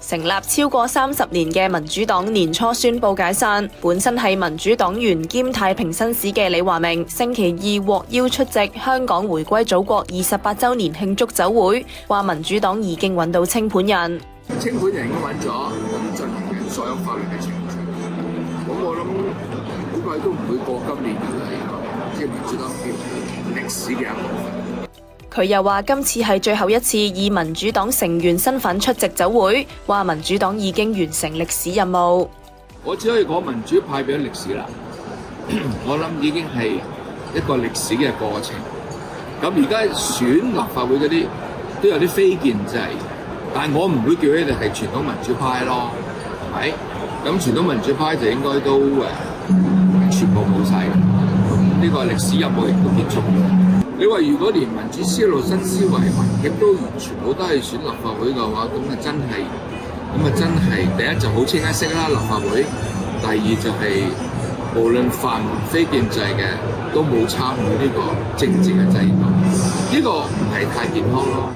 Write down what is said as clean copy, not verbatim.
成立超過30年嘅民主黨年初宣布解散。本身係民主黨員兼太平紳士嘅李華明，星期二獲邀出席香港回歸祖國28週年慶祝酒會，話民主黨已經揾到清盤人。清盤人已經揾咗，咁進行緊所有法律嘅程序。咁我諗好快都唔會過今年嘅啦，即係民主黨歷史嘅一部分。佢又話今次係最後一次以民主黨成員身份出席酒會，話民主黨已經完成歷史任務。我只可以講民主派變咗歷史啦，我諗已經係一個歷史嘅過程。咁而家選立法會嗰啲都有啲非建制，但係我唔會叫佢哋係傳統民主派咯，係咪？咁傳統民主派就應該都全部冇晒嘅，呢個歷史任務亦都結束。你話如果連民主思路、新思維、民協都完全冇得去選立法會嘅話，咁啊真係第一就好清一色啦，立法會；第二就係無論泛民非建制嘅都冇參與呢個政治嘅制度，呢個唔係太健康咯。